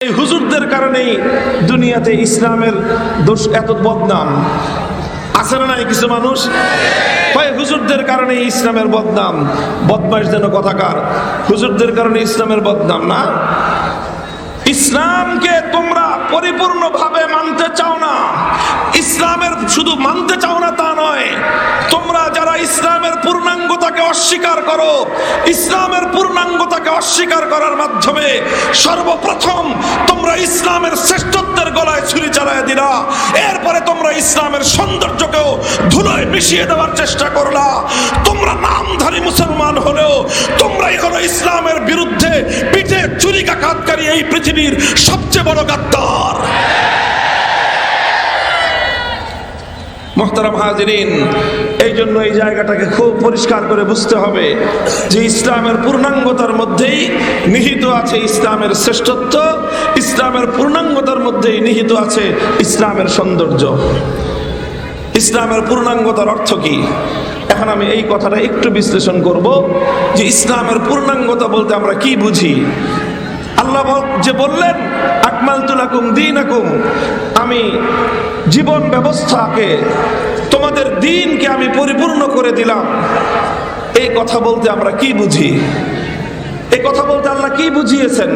এই হুজুরদের কারণেই দুনিয়াতে ইসলামের দোষ এত বদনাম আছে না নাই? কিছু মানুষ হয় হুজুরদের কারণে ইসলামের বদনাম, বদমাইশ যেন কথাকার, হুজুরদের কারণে ইসলামের বদনাম না। ইসলামকে তোমরা পরিপূর্ণভাবে মানতে চাও না, ইসলামের শুধু মানতে চাও না তা নয়, তোমরা যারা ইসলামের পূর্ণাঙ্গতাকে অস্বীকার করো, ইসলামের পূর্ণাঙ্গতাকে অস্বীকার করার মাধ্যমে সর্বপ্রথম তোমরা ইসলামের শ্রেষ্ঠত্বের গলায় ছুরি চালায় দিলা, এরপরে তোমরা ইসলামের সৌন্দর্যকেও ধুলোয় মিশিয়ে দেওয়ার চেষ্টা করলা। তোমরা নামধারী মুসলমান হলেও তোমরাই হলো ইসলামের বিরুদ্ধে পিঠে ছুরিকাঘাতকারী এই পৃথিবীর সবচেয়ে বড় গাদ্দার। মুহতারাম হাজিরিন, এই জন্য এই জায়গাটাকে খুব পরিষ্কার করে বুঝতে হবে যে ইসলামের পূর্ণাঙ্গতার মধ্যেই নিহিত আছে ইসলামের শ্রেষ্ঠত্ব, ইসলামের পূর্ণাঙ্গতার মধ্যেই নিহিত আছে ইসলামের সৌন্দর্য। ইসলামের পূর্ণাঙ্গতার অর্থ কি? এখন আমি এই কথাটা একটু বিশ্লেষণ করব যে ইসলামের পূর্ণাঙ্গতা বলতে আমরা কি বুঝি। আল্লাহ যে বললেন আকমালতু লাকুম দীনাকুম, আমি জীবন ব্যবস্থাকে, তোমাদের দ্বীনকে আমি পরিপূর্ণ করে দিলাম, এই কথা বলতে আমরা কি বুঝি? এই কথা বলতে আল্লাহ কি বুঝিয়েছেন?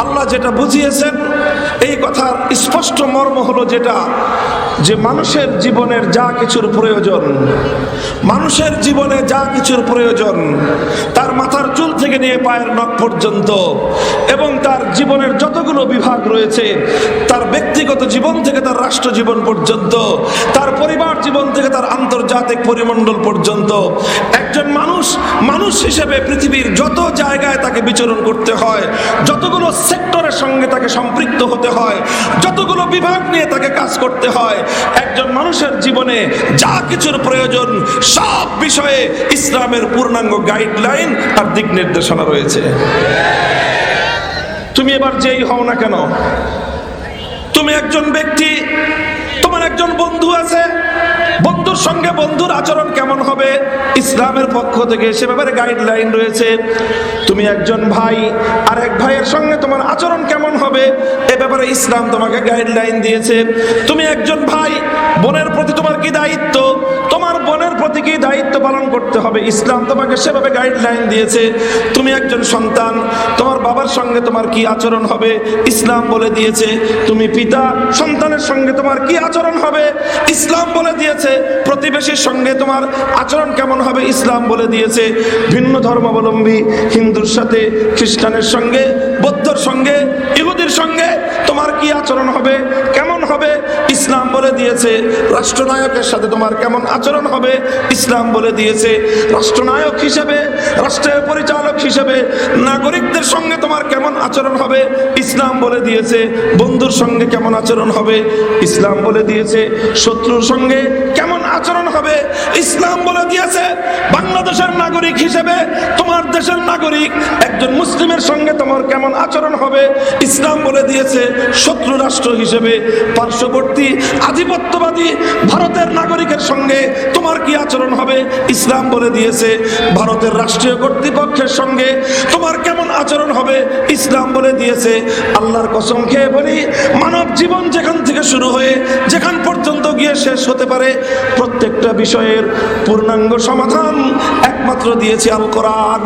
আল্লাহ যেটা বুঝিয়েছেন এই কথার স্পষ্ট মর্ম হলো যেটা, যে মানুষের জীবনের যা কিছুর প্রয়োজন, মানুষের জীবনে যা কিছুর প্রয়োজন, তার মাথার চুল থেকে নিয়ে পায়ের নখ পর্যন্ত, এবং তার জীবনের যতগুলো বিভাগ রয়েছে, তার ব্যক্তিগত জীবন থেকে তার রাষ্ট্র জীবন পর্যন্ত, তার পরিবার জীবন থেকে তার আন্তর্জাতিক পরিমণ্ডল পর্যন্ত, একজন মানুষ হিসেবে পৃথিবীর যত জায়গায় তাকে বিচরণ করতে হয়, যতগুলো সেক্টরের সঙ্গে তাকে সম্পৃক্ত হতে হয়, যতগুলো বিভাগ নিয়ে তাকে কাজ করতে হয়, একজন মানুষের জীবনে যা কিছুর প্রয়োজন সব বিষয়ে ইসলামের পূর্ণাঙ্গ গাইডলাইন আর দিক নির্দেশনা রয়েছে। তুমি এবার যেই হও না কেন, তুমি একজন ব্যক্তি, তোমার একজন বন্ধু আছে, বন্ধুর সঙ্গে বন্ধুর আচরণ কেমন হবে ইসলামের পক্ষ থেকে সে ব্যাপারে গাইডলাইন রয়েছে। তুমি একজন ভাই, আর এক ভাইয়ের সঙ্গে তোমার আচরণ কেমন হবে এ ব্যাপারে ইসলাম তোমাকে গাইডলাইন দিয়েছে। তুমি একজন ভাই, বোনের প্রতি তোমার কি দায়িত্ব, তোমার বোনের প্রতি কি দায়িত্ব পালন করতে হবে, ইসলাম তোমাকে সেভাবে গাইডলাইন দিয়েছে। তুমি একজন সন্তান, তোমার বাবার সঙ্গে তোমার কি আচরণ হবে ইসলাম বলে দিয়েছে। তুমি পিতা, সন্তানের সঙ্গে তোমার কি আচরণ হবে ইসলাম বলে দিয়েছে। প্রতিবেশীর সঙ্গে তোমার আচরণ কেমন হবে ইসলাম বলে দিয়েছে। ভিন্ন ধর্মাবলম্বী হিন্দুর সাথে, খ্রিস্টানের সঙ্গে, বৌদ্ধর সঙ্গে, ইহুদির সঙ্গে তোমার কি আচরণ হবে, কেমন হবে ইসলাম বলে দিয়েছে। রাষ্ট্রনায়কের সাথে তোমার কেমন আচরণ হবে ইসলাম বলে দিয়েছে। রাষ্ট্রনায়ক হিসেবে, রাষ্ট্রের পরিচালক হিসেবে নাগরিকদের সঙ্গে তোমার কেমন আচরণ হবে ইসলাম বলে দিয়েছে। বন্ধুর সঙ্গে কেমন আচরণ হবে ইসলাম বলে দিয়েছে। শত্রুর সঙ্গে কেমন আচরণ হবে ইসলাম বলে দিয়েছে। বাংলাদেশের নাগরিক হিসেবে, তোমার দেশের নাগরিক একজন মুসলিমের সঙ্গে তোমার কেমন আচরণ হবে ইসলাম বলে দিয়েছে। শত্রু রাষ্ট্র হিসেবে পার্শ্ববর্তী আধিপত্যবাদী ভারতের নাগরিকের সঙ্গে তোমার কি আচরণ হবে ইসলাম বলে দিয়েছে। ভারতের রাষ্ট্রীয় কর্তৃপক্ষের সঙ্গে তোমার কেমন আচরণ হবে ইসলাম বলে দিয়েছে। আল্লাহর কসম খেয়ে বলি, মানব জীবন যেখান থেকে শুরু হয়ে যেখান পর্যন্ত গিয়ে শেষ হতে পারে, প্রত্যেকটা বিষয়ের পূর্ণাঙ্গ সমাধান একমাত্র দিয়েছে আল কোরআন।